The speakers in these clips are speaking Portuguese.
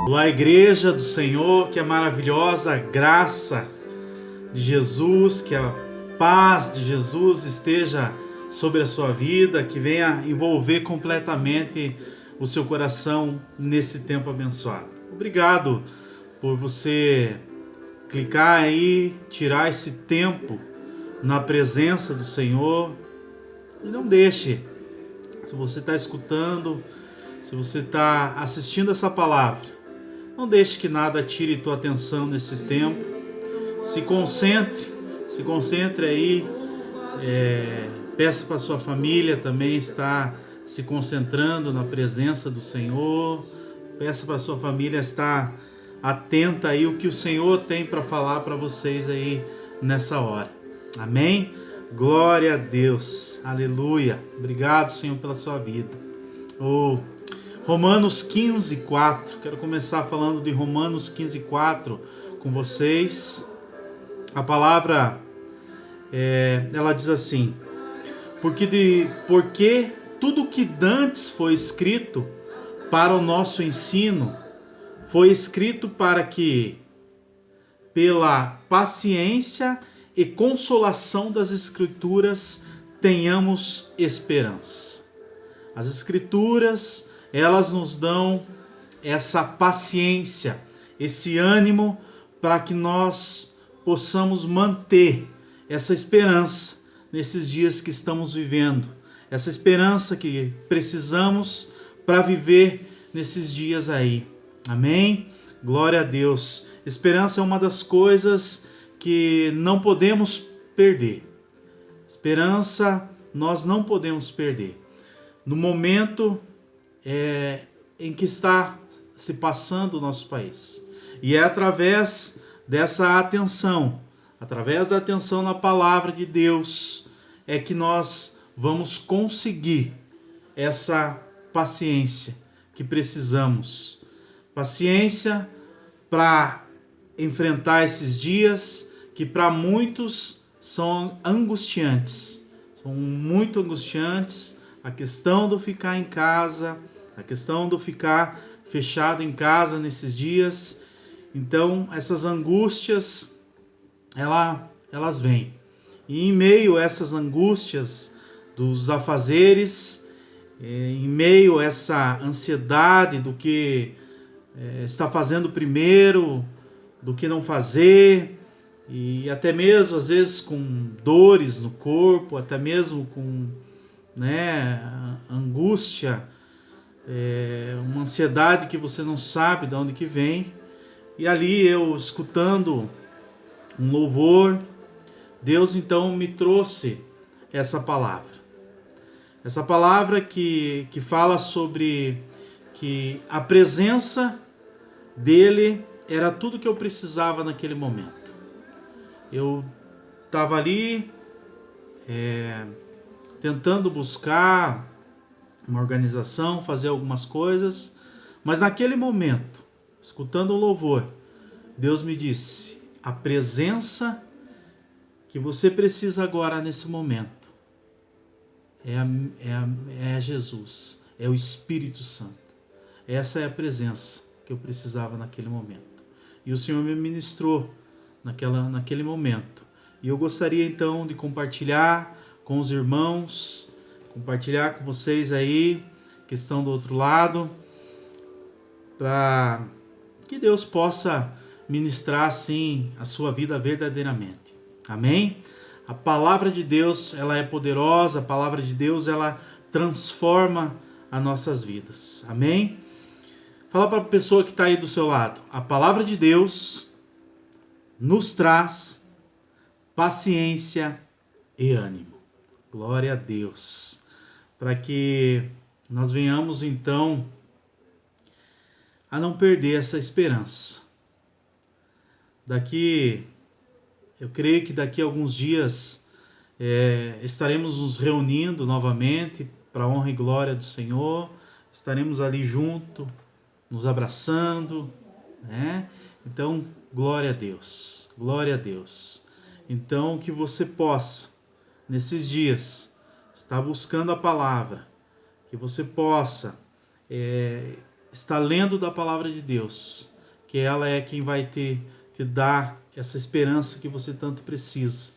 Olá, Igreja do Senhor, que a maravilhosa graça de Jesus, que a paz de Jesus esteja sobre a sua vida, que venha envolver completamente o seu coração nesse tempo abençoado. Obrigado por você clicar aí, tirar esse tempo na presença do Senhor. E não deixe, se você está escutando, se você está assistindo essa palavra, não deixe que nada tire tua atenção nesse tempo. Se concentre aí. Peça para sua família também estar se concentrando na presença do Senhor. Peça para sua família estar atenta aí o que o Senhor tem para falar para vocês aí nessa hora. Amém? Glória a Deus. Aleluia. Obrigado, Senhor, pela sua vida. Romanos 15:4. Quero começar falando de Romanos 15:4 com vocês. A palavra, ela diz assim: porque tudo que dantes foi escrito para o nosso ensino, foi escrito para que, pela paciência e consolação das Escrituras, tenhamos esperança. As Escrituras, elas nos dão essa paciência, esse ânimo para que nós possamos manter essa esperança nesses dias que estamos vivendo, essa esperança que precisamos para viver nesses dias aí. Amém? Glória a Deus. Esperança é uma das coisas que não podemos perder. Esperança nós não podemos perder. No momento em que está se passando o nosso país. E é através dessa atenção, através da atenção na palavra de Deus, é que nós vamos conseguir essa paciência que precisamos. Paciência para enfrentar esses dias que para muitos são angustiantes. São muito angustiantes. A questão do ficar em casa, a questão do ficar fechado em casa nesses dias. Então, essas angústias, elas vêm. E em meio a essas angústias dos afazeres, em meio a essa ansiedade do que está fazendo primeiro, do que não fazer, e até mesmo às vezes com dores no corpo, até mesmo com angústia, uma ansiedade que você não sabe de onde que vem. E ali eu escutando um louvor, Deus então me trouxe essa palavra. Essa palavra que fala sobre que a presença dele era tudo que eu precisava naquele momento. Eu estava ali tentando buscar uma organização, fazer algumas coisas, mas naquele momento, escutando o louvor, Deus me disse: a presença que você precisa agora nesse momento é Jesus, é o Espírito Santo. Essa é a presença que eu precisava naquele momento. E o Senhor me ministrou naquele momento. E eu gostaria então de compartilhar com os irmãos, compartilhar com vocês aí, que estão do outro lado, para que Deus possa ministrar assim a sua vida verdadeiramente. Amém? A palavra de Deus, ela é poderosa, a palavra de Deus, ela transforma as nossas vidas. Amém? Fala para a pessoa que está aí do seu lado. A palavra de Deus nos traz paciência e ânimo. Glória a Deus. Para que nós venhamos então a não perder essa esperança. Eu creio que daqui a alguns dias estaremos nos reunindo novamente para a honra e glória do Senhor. Estaremos ali junto, nos abraçando, né? Então, glória a Deus, glória a Deus. Então, que você possa, nesses dias, estar buscando a palavra, que você possa está lendo da palavra de Deus, que ela é quem vai te dar essa esperança que você tanto precisa.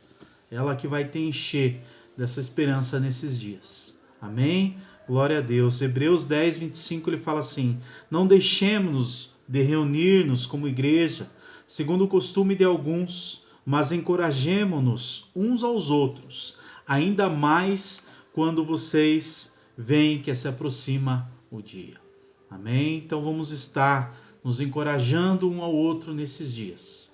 Ela que vai te encher dessa esperança nesses dias. Amém? Glória a Deus. Hebreus 10, 25, ele fala assim: não deixemos-nos de reunir-nos como igreja, segundo o costume de alguns, mas encorajemo-nos uns aos outros, ainda mais quando vocês veem que se aproxima o dia. Amém? Então vamos estar nos encorajando um ao outro nesses dias.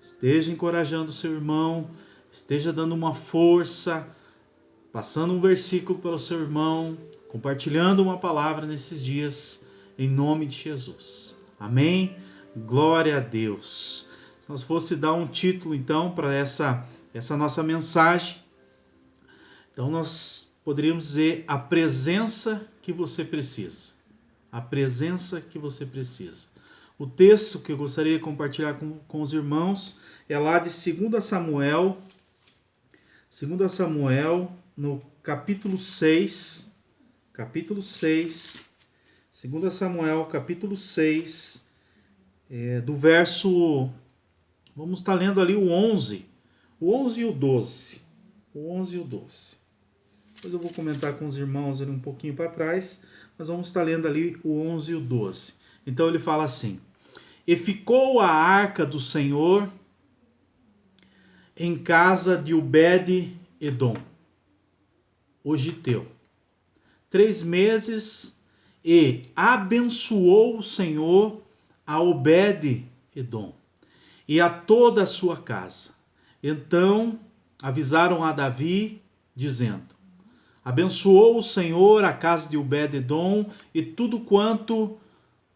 Esteja encorajando seu irmão, esteja dando uma força, passando um versículo para o seu irmão, compartilhando uma palavra nesses dias, em nome de Jesus. Amém? Glória a Deus. Se nós fosse dar um título então para essa nossa mensagem, então nós poderíamos dizer: a presença que você precisa. A presença que você precisa. O texto que eu gostaria de compartilhar com os irmãos é lá de 2 Samuel, no capítulo 6, 2 Samuel, capítulo 6, do verso, vamos estar lendo ali o 11 e o 12. O 11 e o 12. Depois eu vou comentar com os irmãos ali um pouquinho para trás, mas vamos estar lendo ali o 11 e o 12. Então ele fala assim: e ficou a arca do Senhor em casa de Obed-edom, o giteu, 3 meses, e abençoou o Senhor a Obed-edom e a toda a sua casa. Então avisaram a Davi, dizendo: abençoou o Senhor a casa de Obed-edom e tudo quanto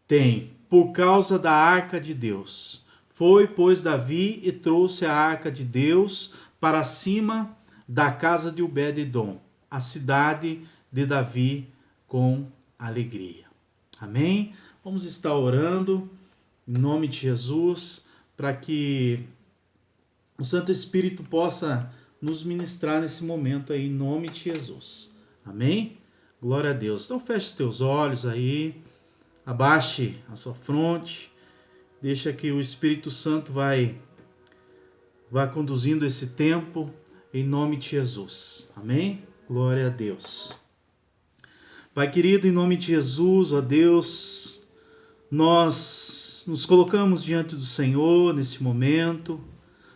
tem, por causa da arca de Deus. Foi, pois, Davi e trouxe a arca de Deus para cima da casa de Obed-edom, a cidade de Davi, com alegria. Amém? Vamos estar orando em nome de Jesus, para que o Santo Espírito possa nos ministrar nesse momento aí, em nome de Jesus. Amém? Glória a Deus. Então feche os teus olhos aí, abaixe a sua fronte, deixa que o Espírito Santo vai conduzindo esse tempo, em nome de Jesus. Amém? Glória a Deus. Pai querido, em nome de Jesus, ó Deus, nós nos colocamos diante do Senhor nesse momento,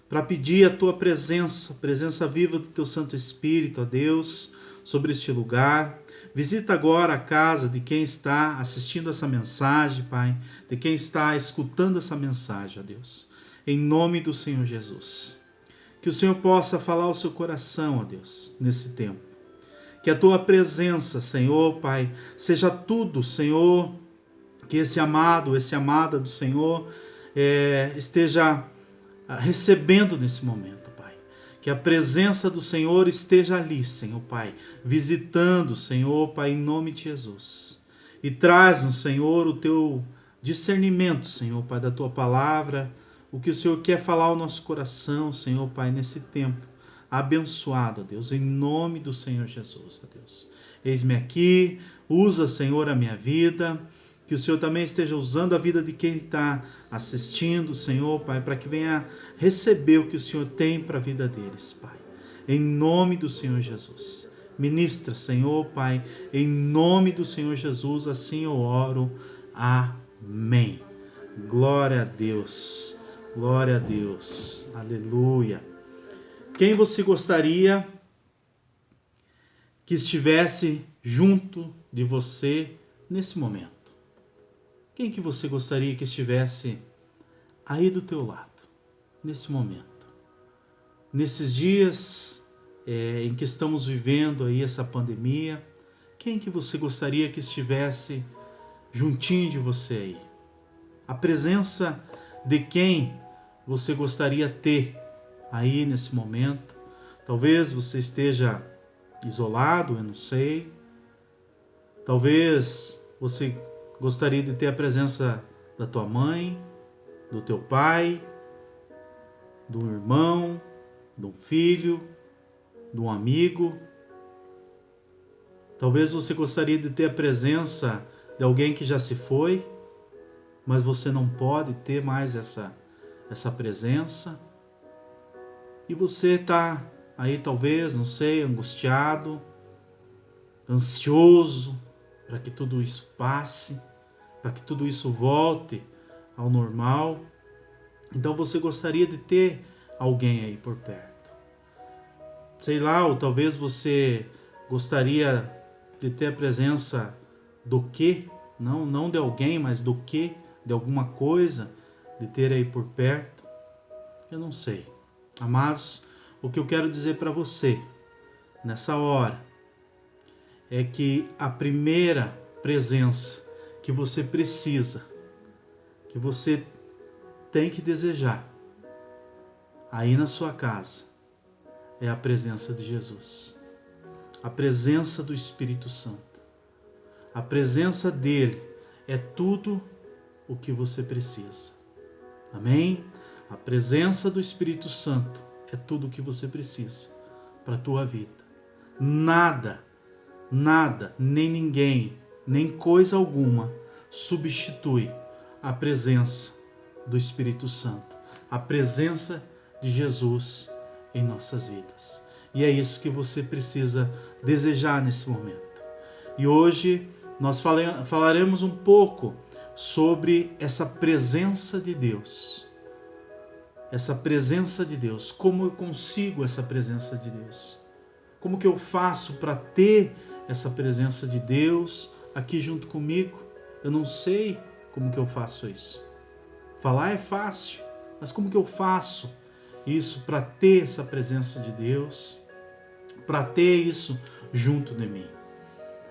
para pedir a tua presença viva do teu Santo Espírito, ó Deus, sobre este lugar. Visita agora a casa de quem está assistindo essa mensagem, Pai, de quem está escutando essa mensagem, ó Deus, em nome do Senhor Jesus. Que o Senhor possa falar ao seu coração, ó Deus, nesse tempo. Que a tua presença, Senhor, Pai, seja tudo, Senhor, que esse amado, essa amada do Senhor esteja recebendo nesse momento, Pai. Que a presença do Senhor esteja ali, Senhor, Pai, visitando, Senhor, Pai, em nome de Jesus. E traz-nos, Senhor, o teu discernimento, Senhor, Pai, da tua palavra, o que o Senhor quer falar ao nosso coração, Senhor, Pai, nesse tempo abençoado, ó Deus, em nome do Senhor Jesus, ó Deus. Eis-me aqui, usa, Senhor, a minha vida, que o Senhor também esteja usando a vida de quem está assistindo, Senhor, Pai, para que venha receber o que o Senhor tem para a vida deles, Pai. Em nome do Senhor Jesus. Ministra, Senhor, Pai, em nome do Senhor Jesus, assim eu oro. Amém. Glória a Deus. Glória a Deus. Aleluia. Quem você gostaria que estivesse junto de você nesse momento? Quem que você gostaria que estivesse aí do teu lado, nesse momento? Nesses dias em que estamos vivendo aí essa pandemia, quem que você gostaria que estivesse juntinho de você aí? A presença de quem você gostaria ter aí nesse momento? Talvez você esteja isolado, eu não sei. Talvez você gostaria de ter a presença da tua mãe, do teu pai, de um irmão, de um filho, de um amigo. Talvez você gostaria de ter a presença de alguém que já se foi, mas você não pode ter mais essa presença. E você está aí talvez, não sei, angustiado, ansioso para que tudo isso passe, para que tudo isso volte ao normal. Então você gostaria de ter alguém aí por perto. Sei lá, ou talvez você gostaria de ter a presença do quê? Não de alguém, mas do quê? De alguma coisa, de ter aí por perto. Eu não sei. Amados, o que eu quero dizer para você nessa hora é que a primeira presença que você precisa, que você tem que desejar aí na sua casa, é a presença de Jesus, a presença do Espírito Santo. A presença dele é tudo o que você precisa. Amém? A presença do Espírito Santo é tudo o que você precisa para a tua vida. Nada, nem ninguém, nem coisa alguma substitui a presença do Espírito Santo, a presença de Jesus em nossas vidas. E é isso que você precisa desejar nesse momento. E hoje nós falaremos um pouco sobre essa presença de Deus. Essa presença de Deus. Como eu consigo essa presença de Deus? Como que eu faço para ter essa presença de Deus aqui junto comigo? Eu não sei como que eu faço isso. Falar é fácil, mas como que eu faço isso para ter essa presença de Deus? Para ter isso junto de mim?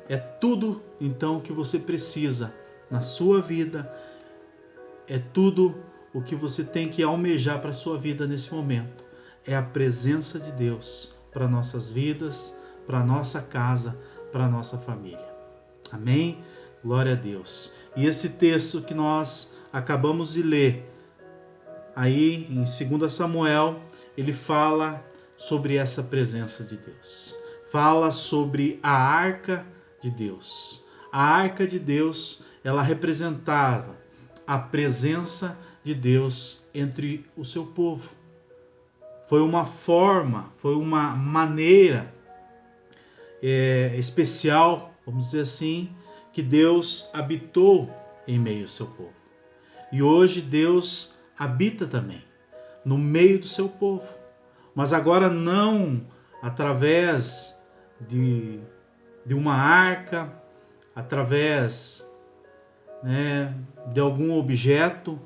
É tudo então que você precisa na sua vida, é tudo o que você tem que almejar para a sua vida nesse momento. É a presença de Deus para nossas vidas, para nossa casa, para nossa família. Amém? Glória a Deus. E esse texto que nós acabamos de ler, aí em 2 Samuel, ele fala sobre essa presença de Deus. Fala sobre a arca de Deus. A arca de Deus, ela representava a presença de Deus entre o seu povo. Foi uma forma, foi uma maneira especial, vamos dizer assim, que Deus habitou em meio ao seu povo. E hoje Deus habita também no meio do seu povo. Mas agora não através de uma arca, através de algum objeto,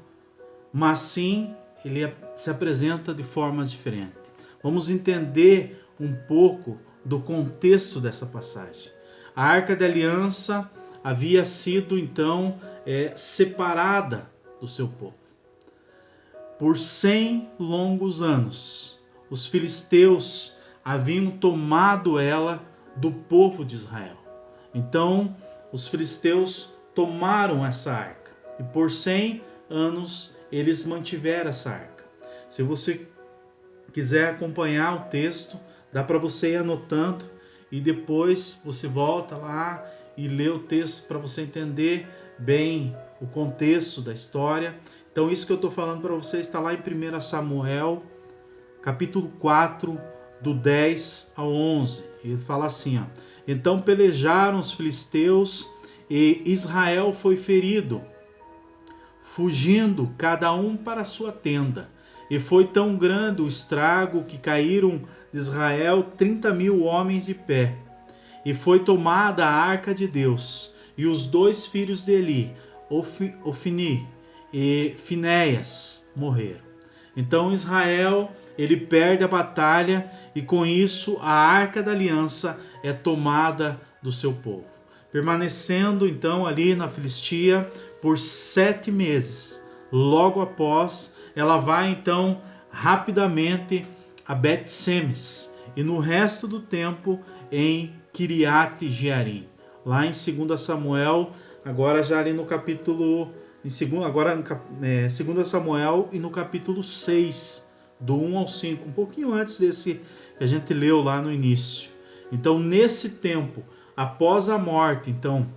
mas sim ele se apresenta de formas diferentes. Vamos entender um pouco do contexto dessa passagem. A Arca da Aliança havia sido então separada do seu povo. Por 100 longos anos, os filisteus haviam tomado ela do povo de Israel. Então, os filisteus tomaram essa arca e por 100 anos eles mantiveram essa arca. Se você quiser acompanhar o texto, dá para você ir anotando e depois você volta lá e lê o texto para você entender bem o contexto da história. Então isso que eu estou falando para você está lá em 1 Samuel, capítulo 4, do 10 ao 11. Ele fala assim, ó: Então pelejaram os filisteus e Israel foi ferido, fugindo cada um para sua tenda. E foi tão grande o estrago que caíram de Israel 30.000 homens de pé. E foi tomada a arca de Deus, e os 2 filhos de Eli, Ofni e Finéias, morreram. Então Israel, ele perde a batalha e com isso a arca da aliança é tomada do seu povo. Permanecendo então ali na Filistia por 7 meses. Logo após, ela vai então rapidamente a Bet-Semes e no resto do tempo em Kiriat Jearim. Lá em 2 Samuel, agora já ali no capítulo, agora em 2 Samuel e no capítulo 6, do 1 ao 5, um pouquinho antes desse que a gente leu lá no início. Então, nesse tempo, após a morte, então,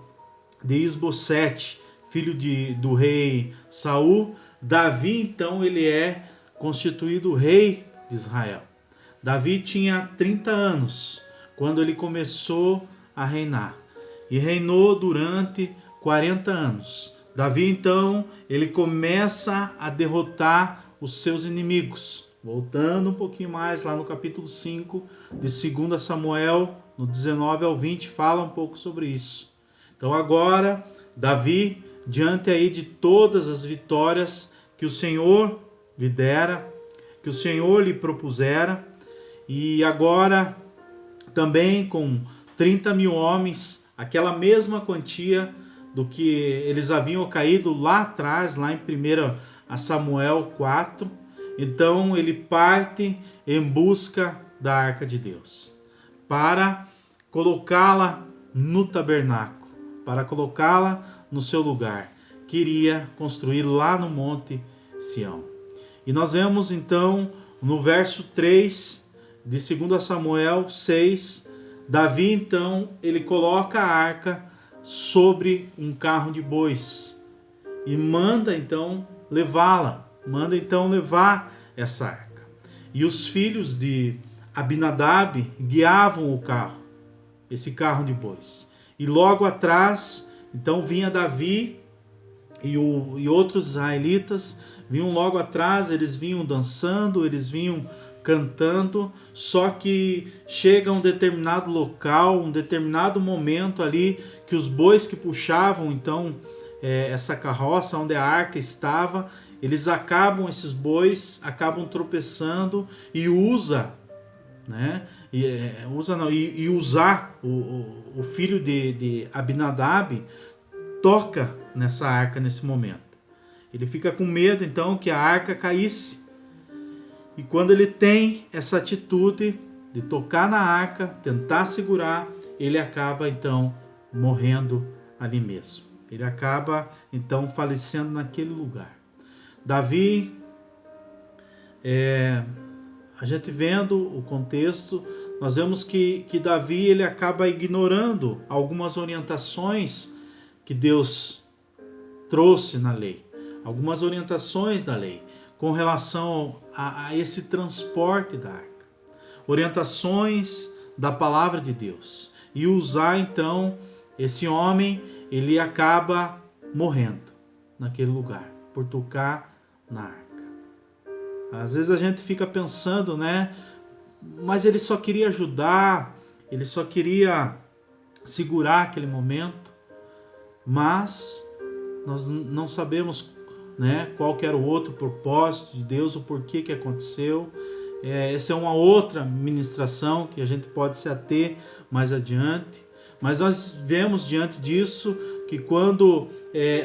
de Isbosete, filho do rei Saul, Davi então ele é constituído rei de Israel. Davi tinha 30 anos quando ele começou a reinar e reinou durante 40 anos. Davi então ele começa a derrotar os seus inimigos. Voltando um pouquinho mais lá no capítulo 5 de 2 Samuel, no 19 ao 20, fala um pouco sobre isso. Então agora, Davi, diante aí de todas as vitórias que o Senhor lhe dera, que o Senhor lhe propusera, e agora também com 30 mil homens, aquela mesma quantia do que eles haviam caído lá atrás, lá em 1 Samuel 4, então ele parte em busca da Arca de Deus, para colocá-la no tabernáculo, para colocá-la no seu lugar. Queria construir lá no Monte Sião. E nós vemos então no verso 3 de 2 Samuel 6, Davi então ele coloca a arca sobre um carro de bois e manda então levá-la, manda então levar essa arca. E os filhos de Abinadab guiavam o carro, esse carro de bois. E logo atrás, então vinha Davi e outros israelitas vinham logo atrás, eles vinham dançando, eles vinham cantando, só que chega um determinado local, um determinado momento ali, que os bois que puxavam então essa carroça onde a arca estava, esses bois acabam tropeçando e usar o filho de Abinadab toca nessa arca nesse momento. Ele fica com medo então que a arca caísse. E quando ele tem essa atitude de tocar na arca, tentar segurar, ele acaba então morrendo ali mesmo. Ele acaba então falecendo naquele lugar. Davi, a gente vendo o contexto, nós vemos que Davi ele acaba ignorando algumas orientações que Deus trouxe na lei, algumas orientações da lei com relação a esse transporte da arca, orientações da palavra de Deus. E usar então, esse homem, ele acaba morrendo naquele lugar, por tocar na arca. Às vezes a gente fica pensando, mas ele só queria ajudar, ele só queria segurar aquele momento, mas nós não sabemos qual que era o outro propósito de Deus, o porquê que aconteceu. Essa é uma outra ministração que a gente pode se ater mais adiante, mas nós vemos diante disso que quando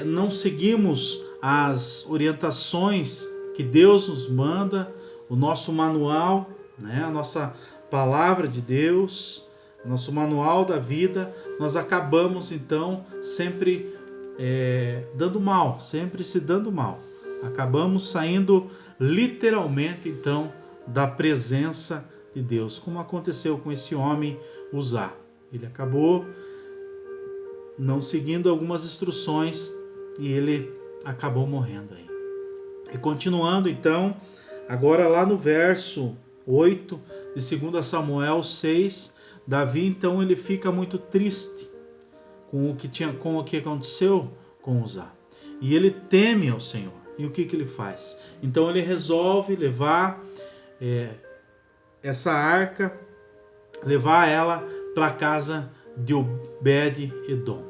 não seguimos as orientações que Deus nos manda, o nosso manual, a nossa palavra de Deus, o nosso manual da vida, nós acabamos então sempre dando mal, sempre se dando mal. Acabamos saindo literalmente então da presença de Deus, como aconteceu com esse homem Uzá. Ele acabou não seguindo algumas instruções e ele acabou morrendo aí. E continuando então, agora lá no verso 8 de 2 Samuel 6, Davi então ele fica muito triste com o que aconteceu com Uzá. E ele teme ao Senhor. E o que ele faz? Então ele resolve levar essa arca, levar ela para a casa de Obed-edom.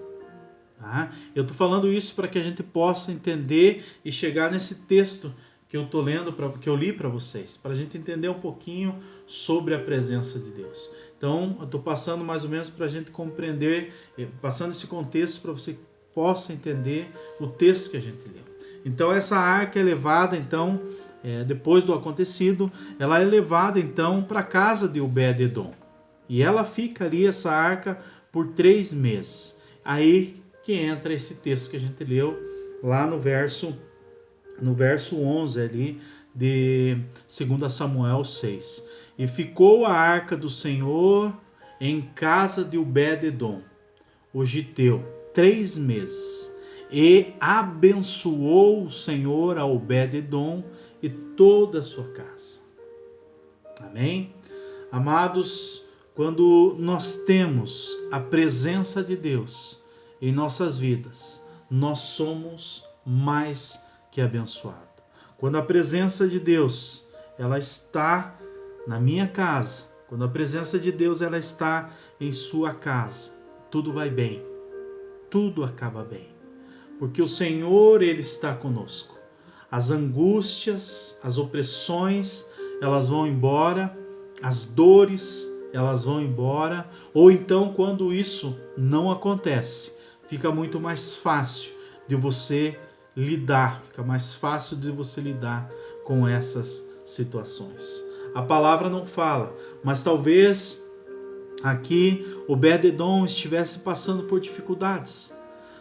Tá? Eu estou falando isso para que a gente possa entender e chegar nesse texto que eu estou lendo, que eu li para vocês, para a gente entender um pouquinho sobre a presença de Deus. Então, eu estou passando mais ou menos para a gente compreender, passando esse contexto para você possa entender o texto que a gente leu. Então, essa arca é levada, então, depois do acontecido, ela é levada, então, para a casa de Obed-edom. E ela fica ali, essa arca, por 3 meses. Aí que entra esse texto que a gente leu lá no verso 11 ali de 2 Samuel 6. E ficou a arca do Senhor em casa de Obed-edom, o giteu, 3 meses. E abençoou o Senhor a Obed-edom e toda a sua casa. Amém? Amados, quando nós temos a presença de Deus em nossas vidas, nós somos mais que abençoados. Quando a presença de Deus ela está na minha casa, quando a presença de Deus ela está em sua casa, tudo vai bem, tudo acaba bem, porque o Senhor ele está conosco. As angústias, as opressões, elas vão embora, as dores, elas vão embora, ou então quando isso não acontece, fica muito mais fácil de você lidar, fica mais fácil de você lidar com essas situações. A palavra não fala, mas talvez aqui Obed-edom estivesse passando por dificuldades,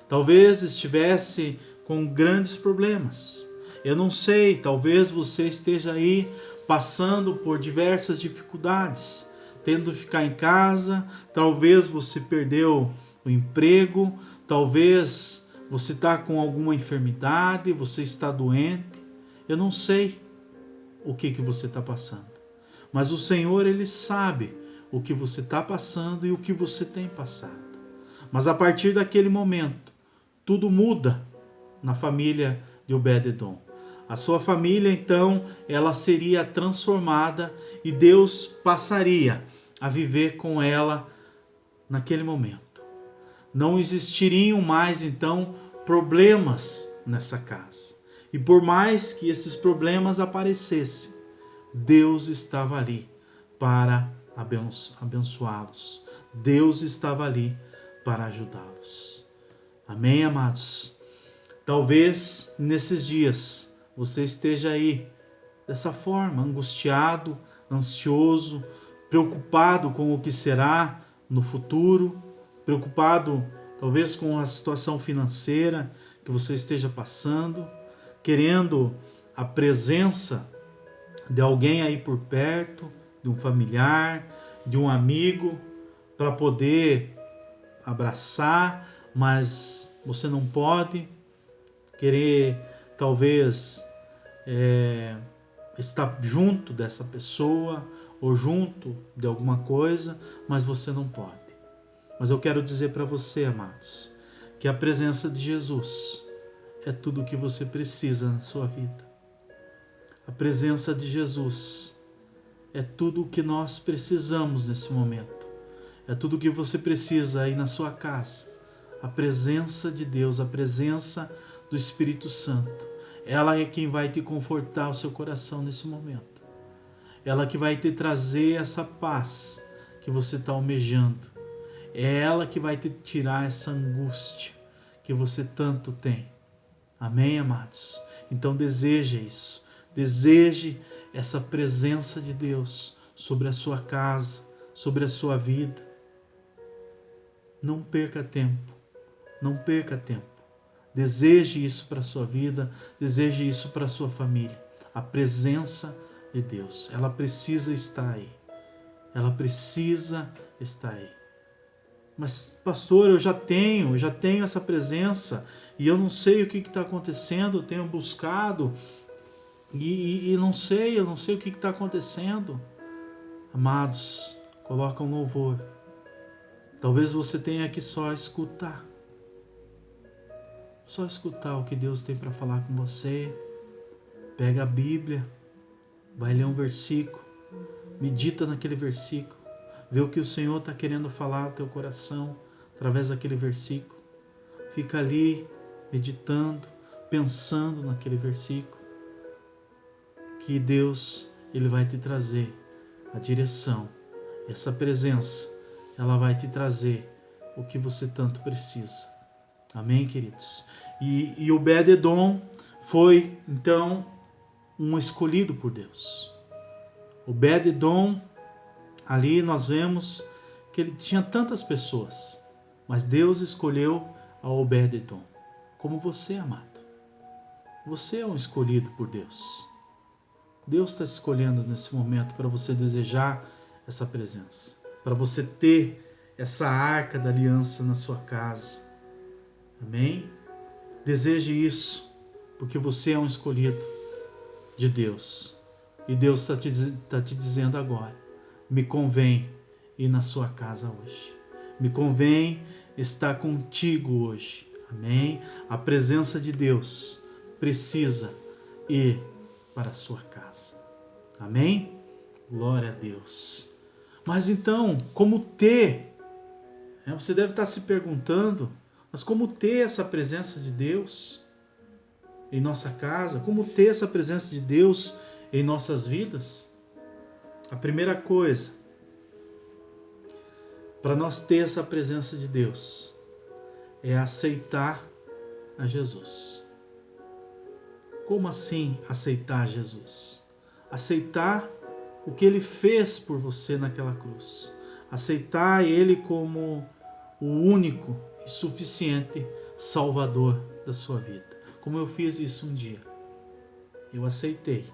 talvez estivesse com grandes problemas. Eu não sei, talvez você esteja aí passando por diversas dificuldades, tendo que ficar em casa, talvez você perdeu o emprego, talvez você está com alguma enfermidade, você está doente, eu não sei o que você está passando, mas o Senhor ele sabe o que você está passando e o que você tem passado. Mas a partir daquele momento, tudo muda na família de Obed-edom. A sua família, então, ela seria transformada e Deus passaria a viver com ela naquele momento. Não existiriam mais, então, problemas nessa casa. E por mais que esses problemas aparecessem, Deus estava ali para abençoá-los. Deus estava ali para ajudá-los. Amém, amados? Talvez nesses dias você esteja aí dessa forma, angustiado, ansioso, preocupado com o que será no futuro, preocupado talvez com a situação financeira que você esteja passando, querendo a presença de alguém aí por perto, de um familiar, de um amigo, para poder abraçar, mas você não pode, querer talvez estar junto dessa pessoa ou junto de alguma coisa, mas você não pode. Mas eu quero dizer para você, amados, que a presença de Jesus é tudo o que você precisa na sua vida. A presença de Jesus é tudo o que nós precisamos nesse momento. É tudo o que você precisa aí na sua casa. A presença de Deus, a presença do Espírito Santo. Ela é quem vai te confortar o seu coração nesse momento. Ela que vai te trazer essa paz que você está almejando. É ela que vai te tirar essa angústia que você tanto tem. Amém, amados? Então deseje isso. Deseje essa presença de Deus sobre a sua casa, sobre a sua vida. Não perca tempo. Não perca tempo. Deseje isso para a sua vida, deseje isso para a sua família. A presença de Deus, ela precisa estar aí. Ela precisa estar aí. Mas, pastor, eu já tenho essa presença e eu não sei o que está acontecendo, eu tenho buscado e eu não sei o que está acontecendo. Amados, coloca um louvor. Talvez você tenha que só escutar. Só escutar o que Deus tem para falar com você. Pega a Bíblia, vai ler um versículo, medita naquele versículo, vê o que o Senhor está querendo falar ao teu coração através daquele versículo. Fica ali meditando, pensando naquele versículo, que Deus ele vai te trazer a direção. Essa presença, ela vai te trazer o que você tanto precisa. Amém, queridos? E Obed-edom foi, então, um escolhido por Deus. Obed-edom, ali nós vemos que ele tinha tantas pessoas, mas Deus escolheu a Obed-edom. Como você, amado. Você é um escolhido por Deus. Deus está escolhendo nesse momento para você desejar essa presença, para você ter essa arca da aliança na sua casa, Amém? Deseje isso, porque você é um escolhido de Deus. E Deus está te dizendo agora, me convém ir na sua casa hoje. Me convém estar contigo hoje. Amém? A presença de Deus precisa ir para a sua casa. Amém? Glória a Deus. Mas então, como ter? Você deve estar se perguntando, mas como ter essa presença de Deus em nossa casa? Como ter essa presença de Deus em nossas vidas? A primeira coisa, para nós ter essa presença de Deus, é aceitar a Jesus. Como assim aceitar Jesus? Aceitar o que Ele fez por você naquela cruz. Aceitar Ele como o único e suficiente Salvador da sua vida. Como eu fiz isso um dia. Eu aceitei.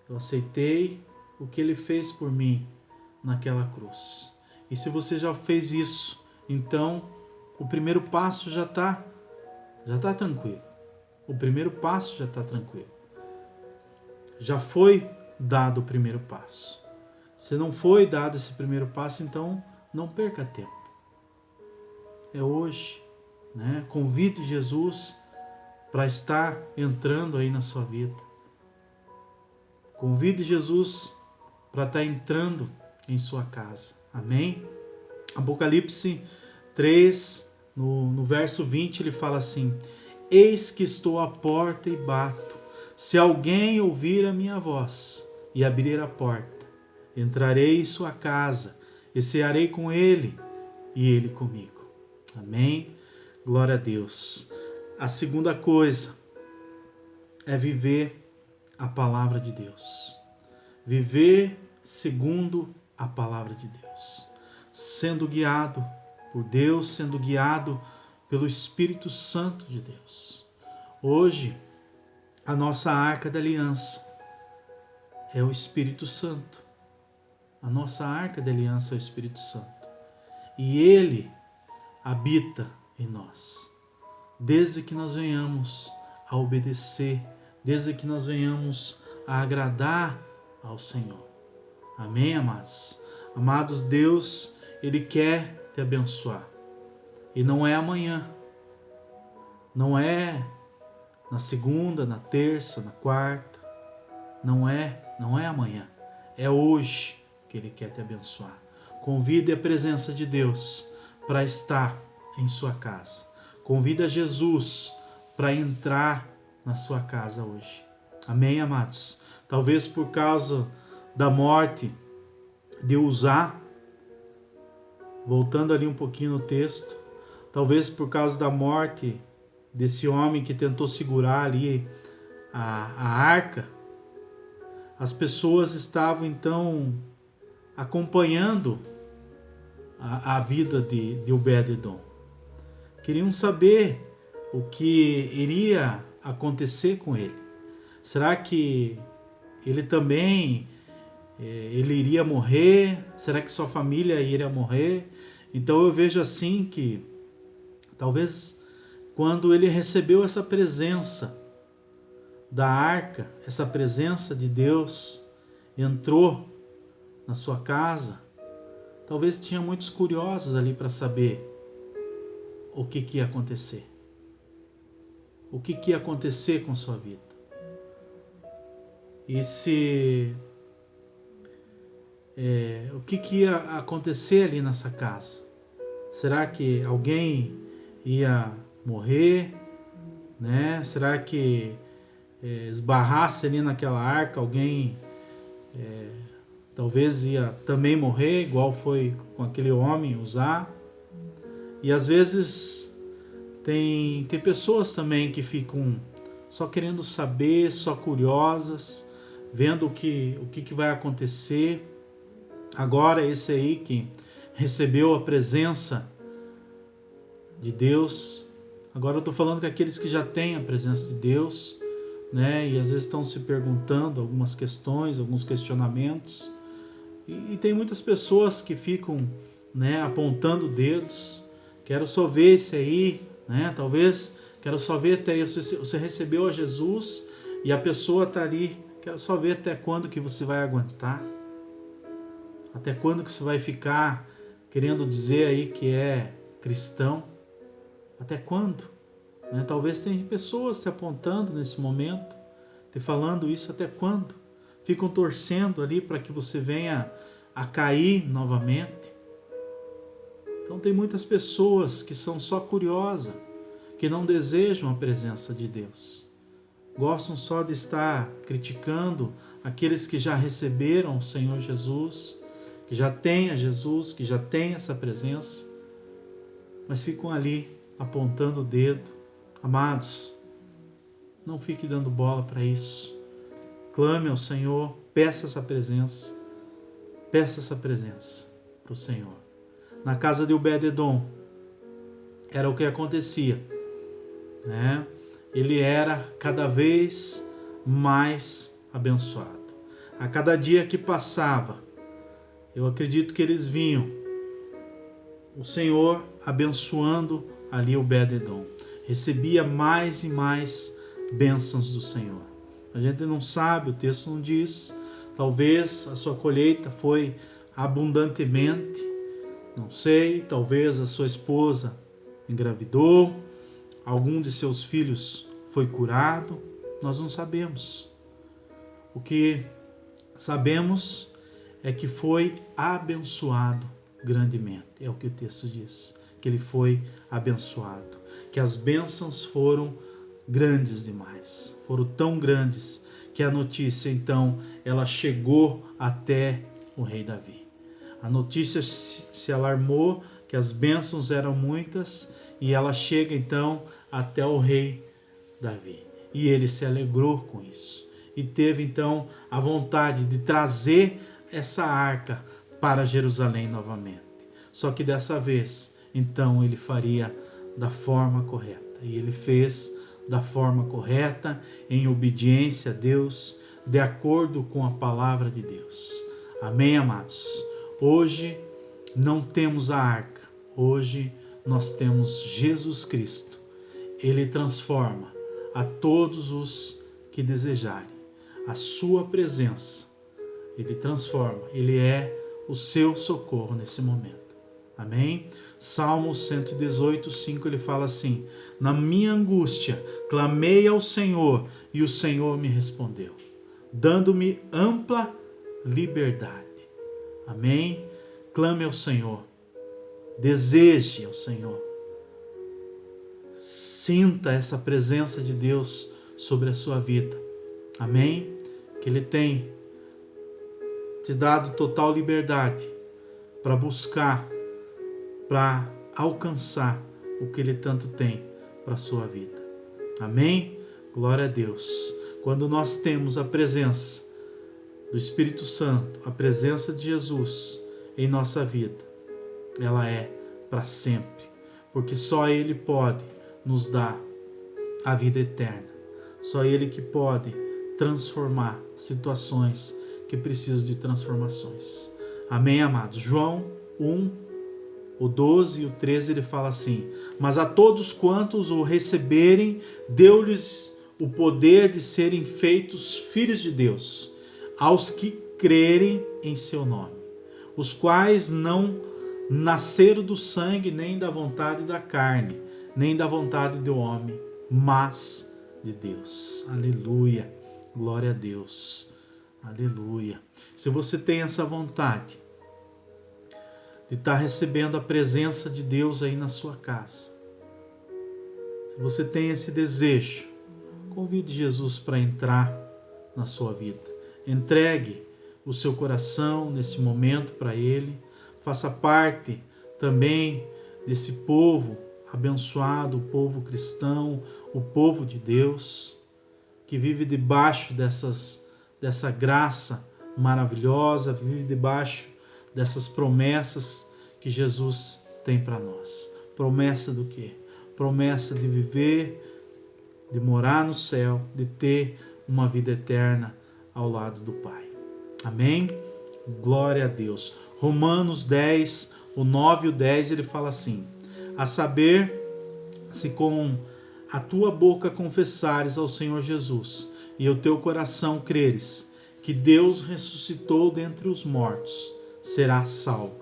Eu aceitei o que Ele fez por mim naquela cruz. E se você já fez isso, então o primeiro passo já está tranquilo. O primeiro passo já está tranquilo. Já foi dado o primeiro passo. Se não foi dado esse primeiro passo, então não perca tempo. É hoje, né? Convide Jesus para estar entrando aí na sua vida. Convide Jesus para estar entrando em sua casa. Amém? Apocalipse 3, no verso 20, ele fala assim: eis que estou à porta e bato. Se alguém ouvir a minha voz e abrir a porta, entrarei em sua casa e cearei com ele e ele comigo. Amém? Glória a Deus. A segunda coisa é viver a palavra de Deus. Viver segundo a palavra de Deus. Sendo guiado por Deus, sendo guiado pelo Espírito Santo de Deus. Hoje, a nossa arca da aliança é o Espírito Santo. A nossa arca da aliança é o Espírito Santo. E Ele habita em nós. Desde que nós venhamos a obedecer, desde que nós venhamos a agradar ao Senhor. Amém, amados? Amados, Deus, Ele quer te abençoar. E não é amanhã. Não é na segunda, na terça, na quarta. Não é amanhã. É hoje que Ele quer te abençoar. Convide a presença de Deus para estar em sua casa. Convida Jesus para entrar na sua casa hoje. Amém, amados? Talvez por causa da morte de Uzá, voltando ali um pouquinho no texto, talvez por causa da morte desse homem que tentou segurar ali a arca, as pessoas estavam então acompanhando a vida de Obed-edom. Queriam saber o que iria acontecer com ele. Será que ele também ele iria morrer? Será que sua família iria morrer? Então eu vejo assim que talvez quando ele recebeu essa presença da arca, essa presença de Deus, entrou na sua casa, talvez tinha muitos curiosos ali para saber o que ia acontecer. O que ia acontecer com sua vida. E se o que ia acontecer ali nessa casa? Será que alguém ia morrer? Né? Será que esbarrasse ali naquela arca, alguém talvez ia também morrer, igual foi com aquele homem, Uzá? E às vezes tem pessoas também que ficam só querendo saber, só curiosas, vendo o que vai acontecer. Agora esse aí que recebeu a presença de Deus, agora eu estou falando com aqueles que já têm a presença de Deus, né? E às vezes estão se perguntando algumas questões, alguns questionamentos. E tem muitas pessoas que ficam, né, apontando dedos. Quero só ver esse aí, né? Talvez quero só ver até você recebeu a Jesus e a pessoa está ali, quero só ver até quando que você vai aguentar, até quando que você vai ficar querendo dizer aí que é cristão, até quando? Né? Talvez tenha pessoas te apontando nesse momento, te falando isso, até quando? Ficam torcendo ali para que você venha a cair novamente. Então tem muitas pessoas que são só curiosas, que não desejam a presença de Deus. Gostam só de estar criticando aqueles que já receberam o Senhor Jesus, que já têm a Jesus, que já têm essa presença, mas ficam ali apontando o dedo. Amados, não fique dando bola para isso. Clame ao Senhor, peça essa presença para o Senhor. Na casa de Obed-edom, era o que acontecia, né? Ele era cada vez mais abençoado. A cada dia que passava, eu acredito que eles vinham o Senhor abençoando ali Obed-edom. Recebia mais e mais bênçãos do Senhor. A gente não sabe, o texto não diz. Talvez a sua colheita foi abundantemente. Não sei, talvez a sua esposa engravidou, algum de seus filhos foi curado. Nós não sabemos. O que sabemos é que foi abençoado grandemente. É o que o texto diz, que ele foi abençoado, que as bênçãos foram grandes demais, foram tão grandes que a notícia então ela chegou até o rei Davi. A notícia se alarmou que as bênçãos eram muitas e ela chega então até o rei Davi. E ele se alegrou com isso e teve então a vontade de trazer essa arca para Jerusalém novamente. Só que dessa vez, então, ele faria da forma correta. E ele fez da forma correta, em obediência a Deus, de acordo com a palavra de Deus. Amém, amados? Hoje não temos a arca. Hoje nós temos Jesus Cristo. Ele transforma a todos os que desejarem. A sua presença, ele transforma. Ele é o seu socorro nesse momento. Amém? Salmo 118, 5, ele fala assim: na minha angústia, clamei ao Senhor e o Senhor me respondeu, dando-me ampla liberdade. Amém? Clame ao Senhor. Deseje ao Senhor. Sinta essa presença de Deus sobre a sua vida. Amém? Que Ele tem te dado total liberdade para buscar, para alcançar o que Ele tanto tem para a sua vida. Amém? Glória a Deus. Quando nós temos a presença do Espírito Santo, a presença de Jesus em nossa vida, ela é para sempre, porque só Ele pode nos dar a vida eterna. Só Ele que pode transformar situações que precisam de transformações. Amém, amados? João 1, o 12 e o 13, ele fala assim: mas a todos quantos o receberem, deu-lhes o poder de serem feitos filhos de Deus, aos que crerem em seu nome, os quais não nasceram do sangue, nem da vontade da carne, nem da vontade do homem, mas de Deus. Aleluia, glória a Deus, aleluia. Se você tem essa vontade de estar recebendo a presença de Deus aí na sua casa, se você tem esse desejo, convide Jesus para entrar na sua vida. Entregue o seu coração nesse momento para Ele. Faça parte também desse povo abençoado, o povo cristão, o povo de Deus, que vive debaixo dessa graça maravilhosa, vive debaixo dessas promessas que Jesus tem para nós. Promessa do quê? Promessa de viver, de morar no céu, de ter uma vida eterna ao lado do Pai. Amém? Glória a Deus. Romanos 10, o 9 e o 10, ele fala assim: a saber, Se com a tua boca confessares ao Senhor Jesus e o teu coração creres que Deus ressuscitou dentre os mortos, serás salvo.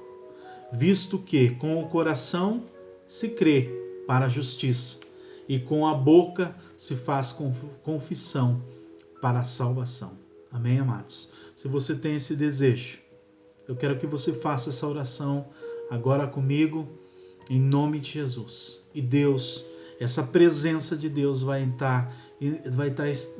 Visto que com o coração se crê para a justiça e com a boca se faz confissão para a salvação. Amém, amados? Se você tem esse desejo, eu quero que você faça essa oração agora comigo, em nome de Jesus. E Deus, essa presença de Deus vai estar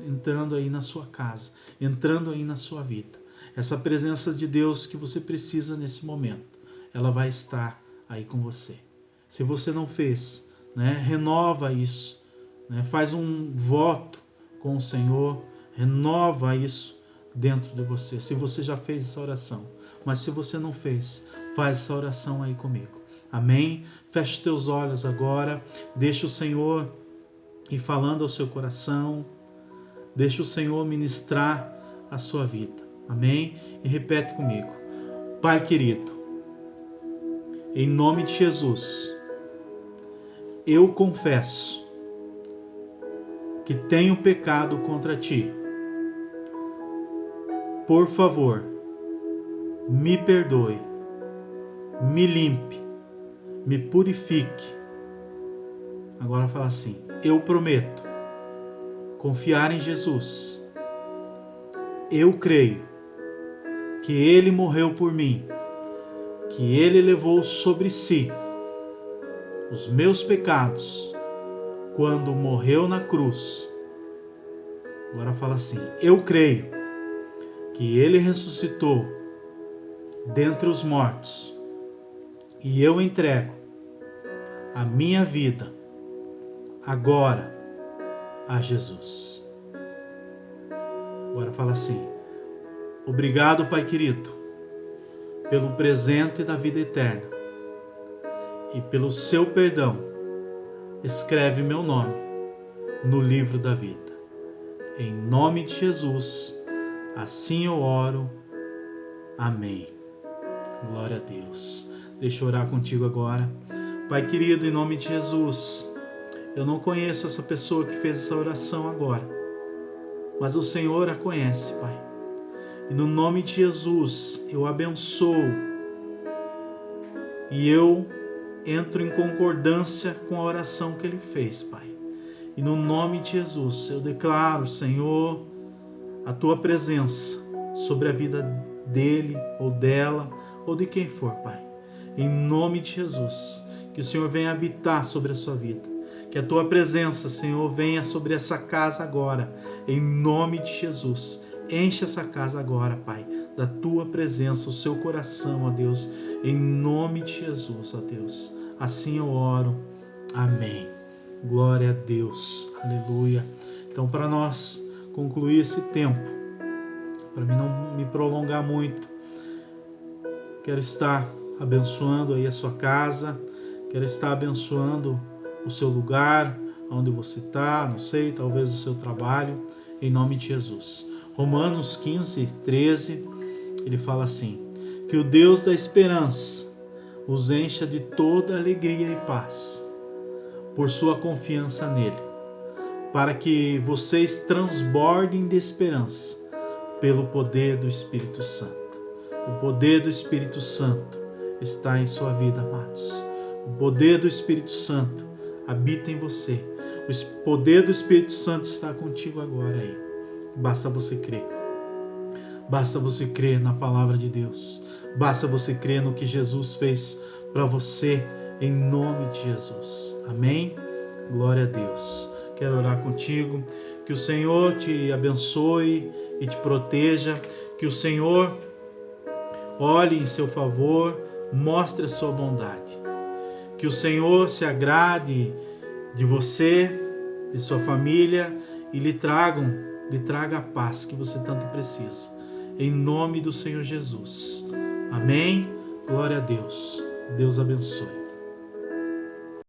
entrando aí na sua casa, entrando aí na sua vida. Essa presença de Deus que você precisa nesse momento, ela vai estar aí com você. Se você não fez, renova isso, faz um voto com o Senhor, renova isso dentro de você. Se você já fez essa oração, mas se você não fez, faz essa oração aí comigo. Amém? Feche teus olhos agora, deixa o Senhor ir falando ao seu coração, deixa o Senhor ministrar a sua vida. Amém? E repete comigo. Pai querido, em nome de Jesus, eu confesso que tenho pecado contra ti. Por favor, me perdoe, me limpe, me purifique. Agora fala assim: eu prometo confiar em Jesus. Eu creio que Ele morreu por mim, que Ele levou sobre si os meus pecados quando morreu na cruz. Agora fala assim: eu creio que Ele ressuscitou dentre os mortos e eu entrego a minha vida agora a Jesus. Agora fala assim: obrigado, Pai querido, pelo presente da vida eterna e pelo seu perdão. Escreve meu nome no livro da vida. Em nome de Jesus, assim eu oro. Amém. Glória a Deus. Deixa eu orar contigo agora. Pai querido, em nome de Jesus, eu não conheço essa pessoa que fez essa oração agora, mas o Senhor a conhece, Pai. E no nome de Jesus, eu abençoo e eu entro em concordância com a oração que ele fez, Pai. E no nome de Jesus, eu declaro, Senhor, a tua presença sobre a vida dele ou dela ou de quem for, Pai. Em nome de Jesus, que o Senhor venha habitar sobre a sua vida. Que a tua presença, Senhor, venha sobre essa casa agora. Em nome de Jesus. Enche essa casa agora, Pai, da tua presença, o seu coração, ó Deus. Em nome de Jesus, ó Deus. Assim eu oro. Amém. Glória a Deus. Aleluia. Então, para nós concluir esse tempo, para mim não me prolongar muito, quero estar abençoando aí a sua casa, quero estar abençoando o seu lugar, onde você está, não sei, talvez o seu trabalho, em nome de Jesus. Romanos 15, 13, ele fala assim: que o Deus da esperança os encha de toda alegria e paz, por sua confiança nele, para que vocês transbordem de esperança pelo poder do Espírito Santo. O poder do Espírito Santo está em sua vida, amados. O poder do Espírito Santo habita em você. O poder do Espírito Santo está contigo agora aí. Basta você crer. Basta você crer na palavra de Deus. Basta você crer no que Jesus fez para você, em nome de Jesus. Amém? Glória a Deus. Quero orar contigo. Que o Senhor te abençoe e te proteja. Que o Senhor olhe em seu favor, mostre a sua bondade. Que o Senhor se agrade de você, de sua família e lhe traga a paz que você tanto precisa. Em nome do Senhor Jesus. Amém? Glória a Deus. Deus abençoe.